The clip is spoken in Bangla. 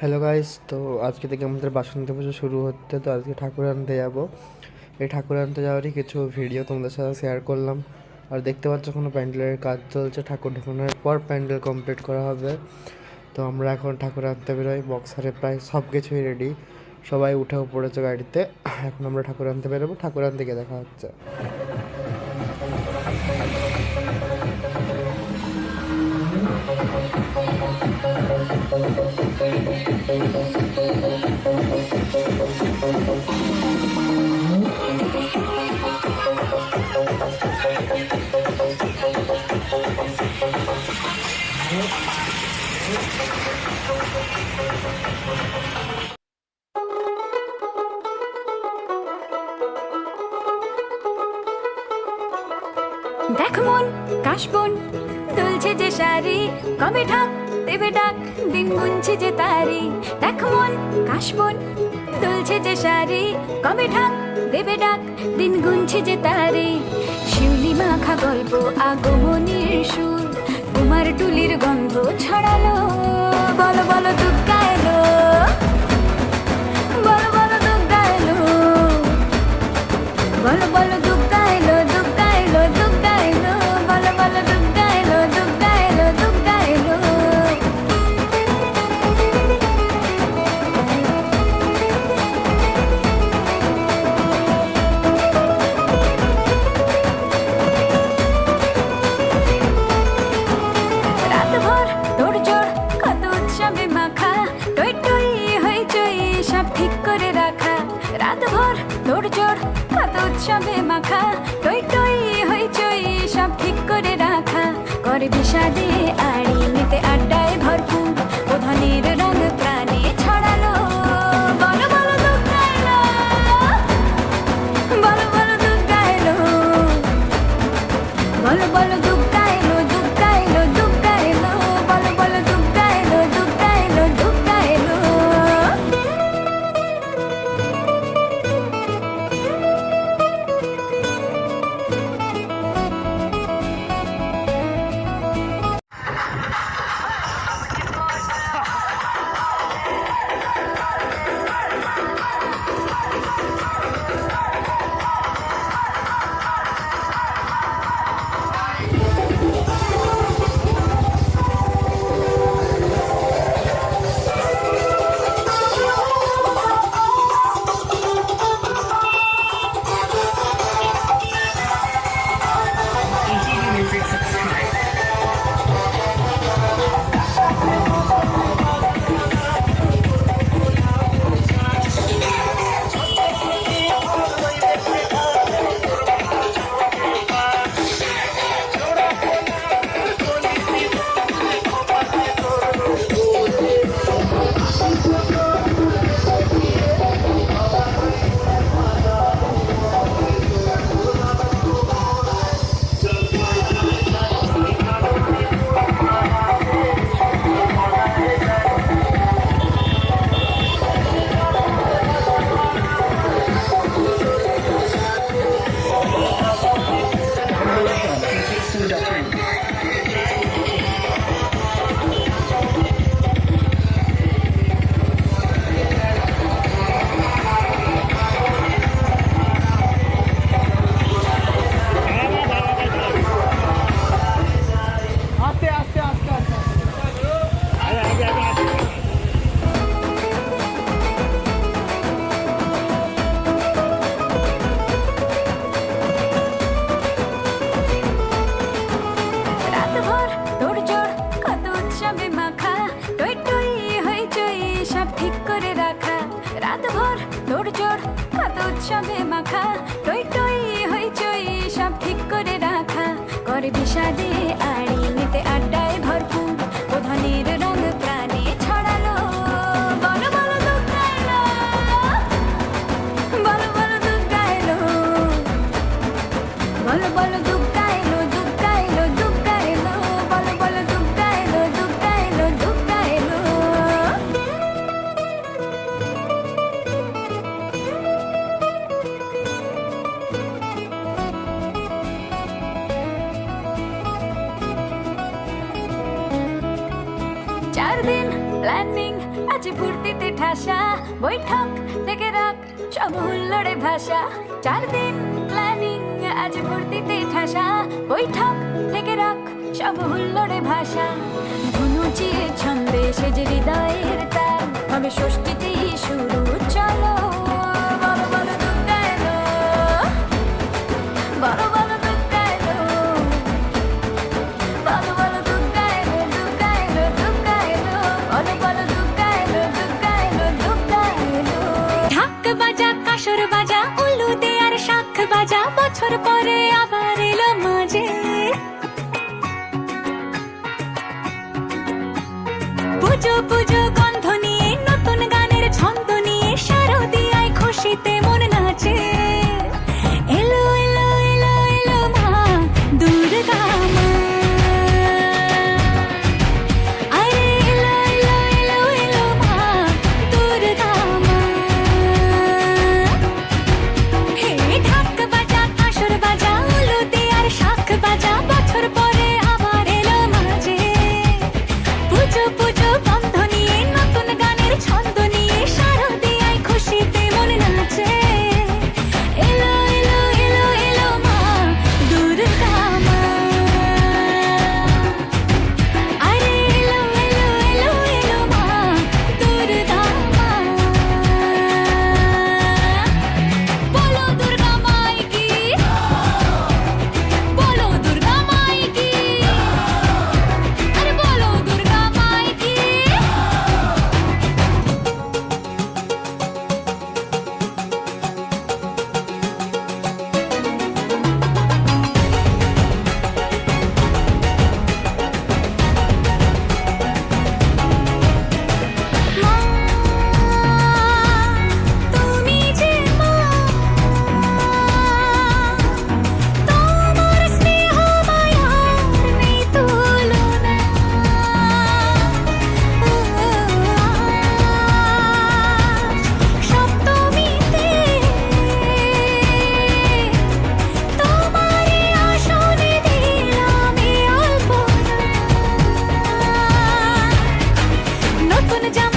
হ্যালো গাইস, তো আজকে থেকে আমাদের বাসন্তী পুজো শুরু হচ্ছে। তো আজকে ঠাকুর আনতে যাব। এই ঠাকুর আনতে যাওয়ারই কিছু ভিডিও তোমাদের সাথে শেয়ার করলাম। আর দেখতে পাচ্ছ কোনো প্যান্ডেলের কাজ চলছে, ঠাকুর ঢোকানোর পর প্যান্ডেল কমপ্লিট করা হবে। তো আমরা এখন ঠাকুর আনতে বেরোই, বক্সারে প্রায় সব কিছুই রেডি, সবাই উঠেও পড়েছে গাড়িতে। এখন আমরা ঠাকুর আনতে বেরোবো, ঠাকুর আনতে গিয়ে দেখা হচ্ছে। দেখ মন কাশবন দুলছে যে শাড়ি, কবে ঢাক দেবে ডাক, দিন গুনছে যে তারি। দেখ মন কাশবন দুলছে যে শাড়ি, কবে ঢাক দেবে ডাক, দিন গুনছে যে তারি। শিউলি মাখা গল্প আগমনীর সুর, কুমার টুলির গন্ধ ছড়ালো। বলো বলো দুর্গা এলো, বলো বলো দুর্গা এলো, বলো বলো দুর্গা এলো, দুর্গা এলো, দুর্গা এলো, বলো বলো দুর্গা এলো, দুর্গা এলো, দুর্গা এলো। রাতভর তোড়জোড় কত উৎসবে মাখা, টই টই হইচই সব ঠিক করে রাখা। রাতভর তোড়জোড় কত উৎসবে মাখা, টই টই হইচই সব ঠিক করে রাখা। করে বিষাদে আড়ি নিতে আড্ডায় ভরপুর, প্রধানের রঙ প্রাণে ছড়ালো। বলো বলো দুর্গা এলো, বলো বলো দুর্গা এলো, বলো বলো দুর্গা এলো, দুর্গা এলো, দুর্গা এলো, বলো বলো দুর্গা এলো, দুর্গা এলো, দুর্গা এলো। রাতভর তোড়জোড় কত উৎসবে মাখা, টই টই হইচই সব ঠিক করে রাখা। রাতভর তোড়জোড় কত উৎসবে মাখা, টই টই হইচই সব ঠিক করে রাখা। করে বিষাদে আড়ি নিতে আড্ডায় ভরপুর, প্রধানের রঙ প্রাণে ছড়ালো। বলো বলো দুর্গা এলো, বলো বলো দুর্গা এলো, বলো বলো দুর্গা এলো, দুর্গা এলো, দুর্গা এলো, বলো বলো দুর্গা এলো, দুর্গা এলো, দুর্গা এলো। আজ ভর্তিতে ঠাসা বৈঠক থেকে রাখ সব হুল্লোড়ে ভাষা 4 দিন প্ল্যানিং আজ ভর্তিতে ঠাসা বৈঠক থেকে রাখ সব হুল্লোড়ে ভাষা ধনুচিয়ে ছন্দে সেজে হৃদয়ের তার হবে ষষ্ঠীতেই শুরু চলো বলো বলো দুর্গা এলো বলো বলো দুর্গা এলো বলো বলো দুর্গা এলো দুর্গা এলো দুর্গা এলো বলো বলো দুর্গা এলো দুর্গা এলো দুর্গা এলো ঢাক বাজা কাসর বাজা উলু দে আর শাখ বাজা বছর পরে আবার এলো মাঝে পুজো পুজো গন্ধ নিয়ে নতুন গানের ছন্দ নিয়ে শারদিয়ায় খুশিতে মন নাচে এলো এলো এলো এলো মা দুর্গা মা আরে এলো এলো এলো এলো মা দুর্গা মা হে ঢাক বাজা কাসর বাজা উলু দে আর শাখ বাজা বছর পরে আবার এলো মাঝে পুজো পুজো গন্ধ নিয়ে নতুন গানের ছন্দ নিয়ে শারদিয়ায় খুশিতে মন নাচে এলো এলো এলো এলো মা দুর্গা মা আরে এলো এলো এলো এলো মা দুর্গা মা বলো দুর্গা মাই কি বলো দুর্গা মাই কি আরে বলো দুর্গা মাই কি মা তুমি যে মা তোমার স্নেহ মায়ার নেই তুলনা সপ্তমীতে তোমারই আসনে দিলাম এই অল্পনা নতুন জামা